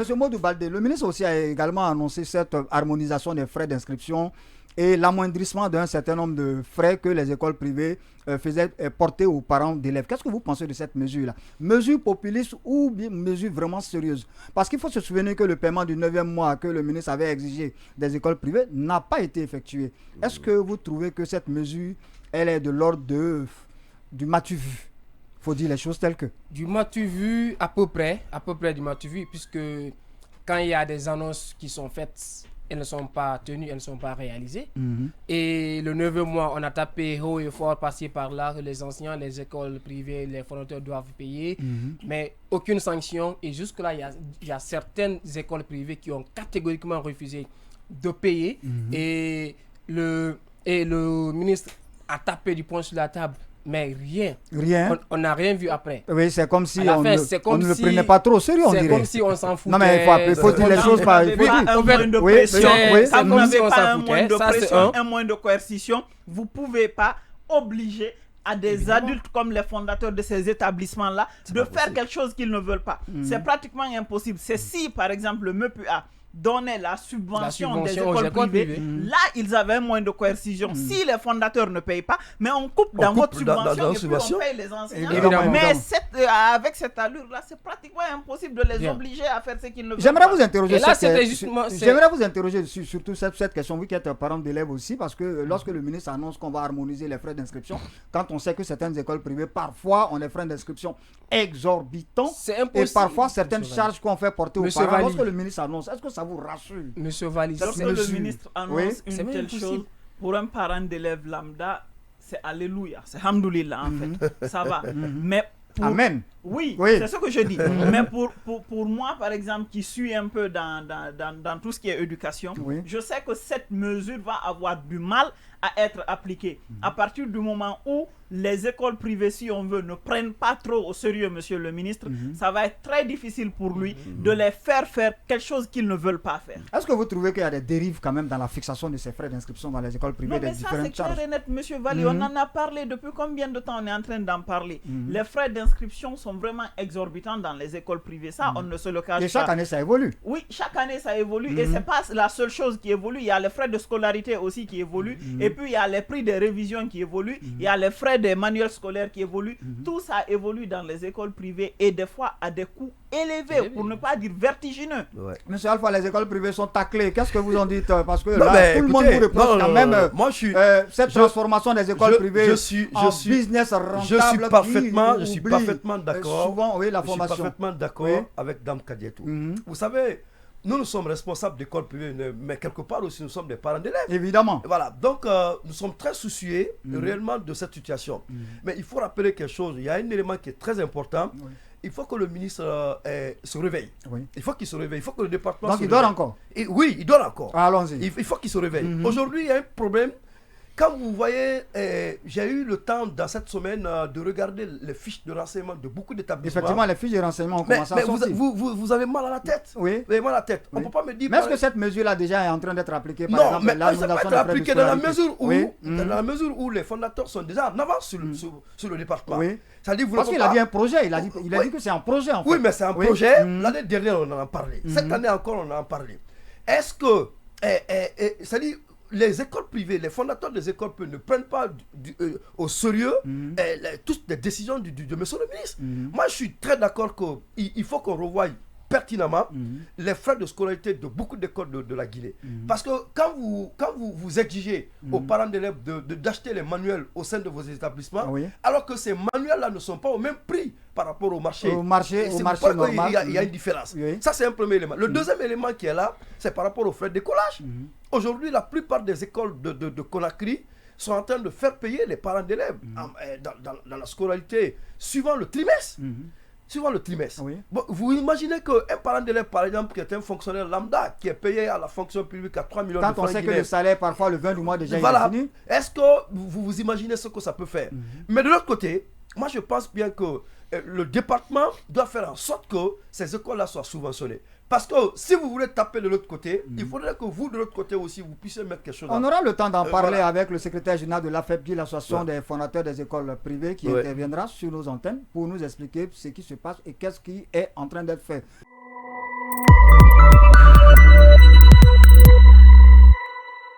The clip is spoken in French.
Monsieur Modou Baldé, le ministre aussi a également annoncé cette harmonisation des frais d'inscription et l'amoindrissement d'un certain nombre de frais que les écoles privées faisaient porter aux parents d'élèves. Qu'est-ce que vous pensez de cette mesure-là? Mesure populiste ou bien mesure vraiment sérieuse? Parce qu'il faut se souvenir que le paiement du 9e mois que le ministre avait exigé des écoles privées n'a pas été effectué. Est-ce que vous trouvez que cette mesure, elle est de l'ordre du matu vu? Il faut dire les choses telles que. Du matu vu, à peu près du matu vu, puisque quand il y a des annonces qui sont faites, elles ne sont pas tenues, elles ne sont pas réalisées. Et le 9e mois, on a tapé haut et fort, passé par là, que les enseignants, les écoles privées, les formateurs doivent payer, mais aucune sanction. Et jusque-là, il y a certaines écoles privées qui ont catégoriquement refusé de payer. Et le ministre a tapé du poing sur la table. Mais rien. On n'a rien vu après. Oui, c'est comme si on ne le prenait pas trop au sérieux, on dirait. C'est comme si on s'en foutait. Non, mais il faut dire les choses par... Vous n'avez pas un moyen de pression. Ça, vous n'avez pas un moyen de pression, un moyen de coercition. Vous ne pouvez pas obliger à des adultes comme les fondateurs de ces établissements-là de faire quelque chose qu'ils ne veulent pas. C'est pratiquement impossible. C'est si, par exemple, le MEPUA donnait la subvention des écoles privées, là ils avaient un moyen de coercition. Si les fondateurs ne payent pas, mais on coupe dans votre subvention et puis on paye les enseignants. Mais avec cette allure-là, c'est pratiquement impossible de les obliger à faire ce qu'ils ne veulent pas. J'aimerais vous interroger surtout cette question, vous qui êtes parent d'élèves aussi, parce que lorsque le ministre annonce qu'on va harmoniser les frais d'inscription, quand on sait que certaines écoles privées, parfois, ont des frais d'inscription exorbitants, et parfois certaines charges qu'on fait porter aux parents, lorsque le ministre annonce, est-ce que ça vous rassure? Monsieur Valli, lorsque le ministre annonce une telle chose, pour un parent d'élève lambda, c'est alléluia, c'est hamdoulillah en fait, ça va. Mais Amen. Oui, c'est ce que je dis. Mais pour moi, par exemple, qui suis un peu dans tout ce qui est éducation, je sais que cette mesure va avoir du mal à être appliquée. À partir du moment où les écoles privées, si on veut, ne prennent pas trop au sérieux, monsieur le ministre, ça va être très difficile pour lui de les faire quelque chose qu'ils ne veulent pas faire. Est-ce que vous trouvez qu'il y a des dérives quand même dans la fixation de ces frais d'inscription dans les écoles privées? Non, mais ça, c'est clair et net, monsieur Valli. On en a parlé depuis combien de temps on est en train d'en parler? Les frais d'inscription sont vraiment exorbitants dans les écoles privées. Ça, on ne se le cache pas. Et chaque année, ça évolue. Oui, chaque année, ça évolue. Et ce n'est pas la seule chose qui évolue. Il y a les frais de scolarité aussi qui évoluent. Et puis, il y a les prix des révisions qui évoluent. Il y a les frais des manuels scolaires qui évoluent. Tout ça évolue dans les écoles privées et des fois à des coûts élevés, pour ne pas dire vertigineux. Monsieur Alpha, les écoles privées sont taclées. Qu'est-ce que vous en dites? Parce que là, tout le monde vous reproche quand même cette transformation des écoles privées en business rentable. Je suis parfaitement d'accord. Souvent, oui, la formation. Je suis parfaitement d'accord avec Dame Kadietou. Vous savez, nous sommes responsables d'écoles privées, mais quelque part aussi, nous sommes des parents d'élèves. Évidemment. Voilà, donc nous sommes très soucieux réellement de cette situation. Mais il faut rappeler quelque chose, il y a un élément qui est très important. Il faut que le ministre se réveille. Il faut qu'il se réveille. Il faut que le département donc se il réveille. dort encore. Oui, il dort encore. Allons-y. Il faut qu'il se réveille. Aujourd'hui, il y a un problème. Quand vous voyez, j'ai eu le temps dans cette semaine de regarder les fiches de renseignement de beaucoup d'établissements. Effectivement, les fiches de renseignement ont commencé à sortir. Vous avez mal à la tête. Oui. Vous avez mal à la tête. On ne peut pas me dire... Mais est-ce que cette mesure-là déjà est en train d'être appliquée? Par Non, exemple, mais ça peut être appliqué dans la mesure où les fondateurs sont déjà en avance sur le département. Parce qu'il a dit un projet, il a dit que c'est un projet en fait. Oui, mais c'est un projet. L'année dernière, on en a parlé. Cette année encore, on en a parlé. Est-ce que... c'est-à-dire... Les écoles privées, les fondateurs des écoles privées ne prennent pas au sérieux toutes les décisions de monsieur le ministre. Moi, je suis très d'accord qu'il faut qu'on revoie pertinemment les frais de scolarité de beaucoup d'écoles de la Guinée. Parce que quand vous exigez aux parents d'élèves d'acheter les manuels au sein de vos établissements, alors que ces manuels-là ne sont pas au même prix par rapport au marché. Au marché normal. Il y a une différence. Ça, c'est un premier élément. Le deuxième élément qui est là, c'est par rapport aux frais de décollage. Aujourd'hui, la plupart des écoles de Conakry sont en train de faire payer les parents d'élèves dans la scolarité suivant le trimestre. Suivant le trimestre. Bon, vous imaginez qu'un parent d'élève, par exemple, qui est un fonctionnaire lambda, qui est payé à la fonction publique à 3 millions de francs Quand on sait que le salaire, parfois, le 20 du mois déjà voilà. est fini. Est-ce que vous imaginez ce que ça peut faire? Mais de l'autre côté, moi, je pense bien que le département doit faire en sorte que ces écoles-là soient subventionnées. Parce que si vous voulez taper de l'autre côté, il faudrait que vous, de l'autre côté aussi, vous puissiez mettre quelque chose. On aura le temps d'en parler avec le secrétaire général de l'AFEPGI, l'association des fondateurs des écoles privées, qui interviendra sur nos antennes pour nous expliquer ce qui se passe et qu'est-ce qui est en train d'être fait.